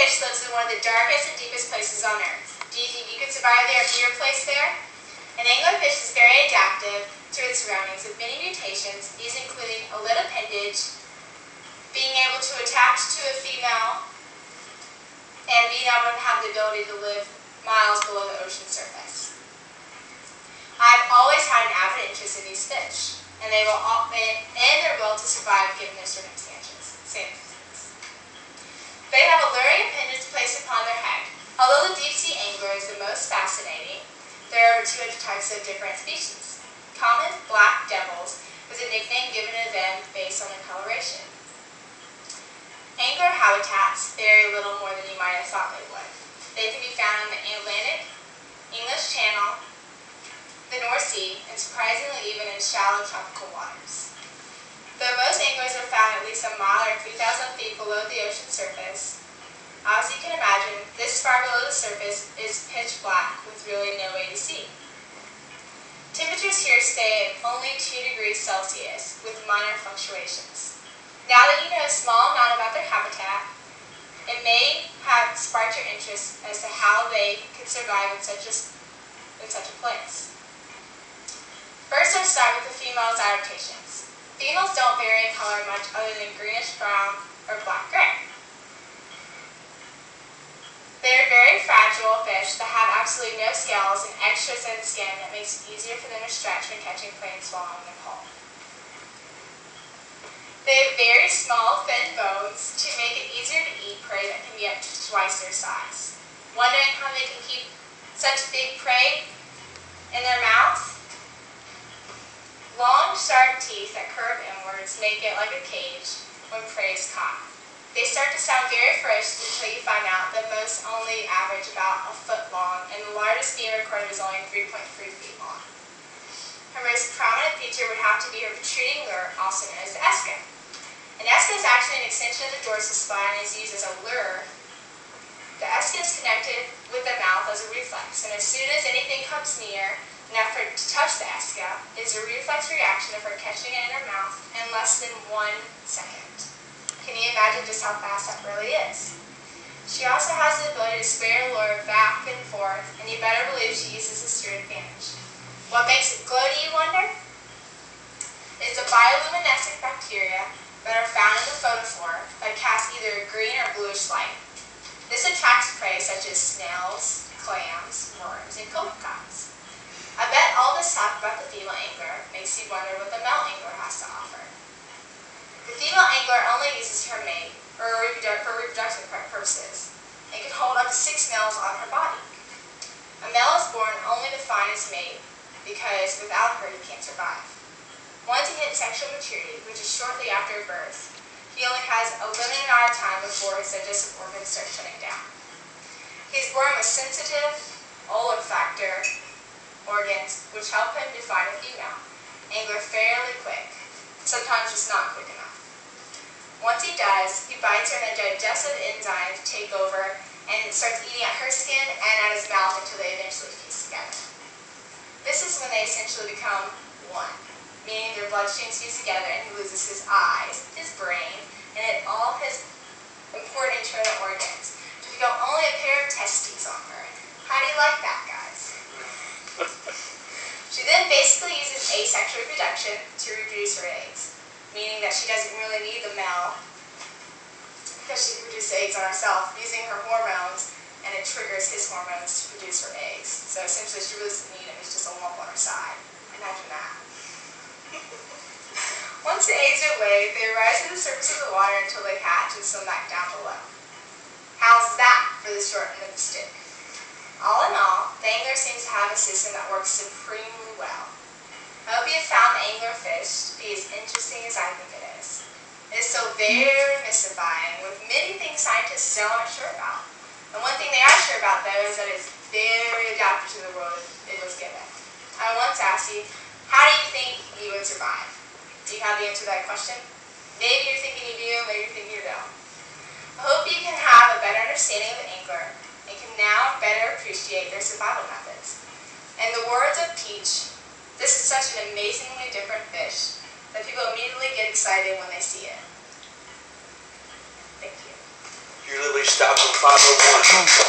fish lives in one of the darkest and deepest places on Earth. Do you think you could survive there if you were placed there? An anglerfish is very adaptive to its surroundings with many mutations, these including a lit appendage, being able to attach to a female, and being able to have the ability to live miles below the ocean surface. I've always had an avid interest in these fish, and their will to survive given their circumstances. They have a luring appendage placed upon their head. Although the deep-sea angler is the most fascinating, there are over 200 types of different species. Common black devils is a nickname given to them based on their coloration. Angler habitats vary little more than you might have thought they would. They can be found in the Atlantic, English Channel, the North Sea, and surprisingly even in shallow tropical waters. Though most anglers are found at least a mile or 3,000 feet below the ocean surface, as you can imagine, this far below the surface is pitch black with really no way to see. Temperatures here stay at only 2 degrees Celsius with minor fluctuations. Now that you know a small amount about their habitat, it may have sparked your interest as to how they could survive in such a place. First, let's start with the female's adaptations. Females don't vary in color much other than greenish brown or black-gray. They are very fragile fish that have absolutely no scales and extra thin skin that makes it easier for them to stretch when catching prey and swallowing them whole. They have very small, thin bones to make it easier to eat prey that can be up to twice their size. Wondering how they can keep such big prey in their mouth? Long, sharp teeth that curve inwards make it like a cage when prey is caught. They start to sound very ferocious until you find out that most only average about a foot long, and the largest being recorded is only 3.3 feet long. Her most prominent feature would have to be her protruding lure, also known as the eska. An eska is actually an extension of the dorsal spine and is used as a lure. The eska is connected with the mouth as a reflex, and as soon as anything comes near enough for it to touch the eska, it is a reflex reaction of her catching it in her mouth in less than 1 second. Can you imagine just how fast that really is? She also has the ability to spray her lure back and forth, and you better believe she uses this to her advantage. What makes it glow, do you wonder? It's the bioluminescent bacteria that are found in the photophore that cast either a green or bluish light. This attracts prey such as snails, clams, worms, and copepods. I bet all this talk about the female angler makes you wonder what the male angler has to offer. The female angler only uses her mate for reproductive purposes and can hold up to 6 males on her body. A male is born only to find his mate because without her he can't survive. Once he hits sexual maturity, which is shortly after birth, he only has a limited amount of time before his digestive organs start shutting down. He is born with sensitive olfactory organs which help him to find a female angler fairly quick, sometimes just not quick enough. Once he does, he bites her and the digestive enzymes take over and starts eating at her skin and at his mouth until they eventually fuse together. This is when they essentially become one, meaning their bloodstreams fuse together and he loses his eyes, his brain, and all his important internal organs to become only a pair of testes on her. How do you like that, guys? She then basically uses asexual reproduction to reproduce her eggs, meaning that she doesn't really need the male because she can produce eggs on herself using her hormones, and it triggers his hormones to produce her eggs. So essentially she really doesn't need him, he's just a lump on her side. Imagine that. Once the eggs are laid, they rise to the surface of the water until they hatch and swim back down below. How's that for the short end of the stick? All in all, the angler seems to have a system that works supremely well. I hope you have found the anglerfish to be as interesting as I think it is. It is so very mystifying, with many things scientists still aren't sure about. And one thing they are sure about, though, is that it's very adapted to the world it was given. I once asked you, how do you think you would survive? Do you have the answer to that question? Maybe you're thinking you do, maybe you're thinking you don't. I hope you can have a better understanding of the angler and can now better appreciate their survival methods. In the words of Peach, this is such an amazingly different fish that people immediately get excited when they see it. Thank you. You're literally stopped on 5 number one.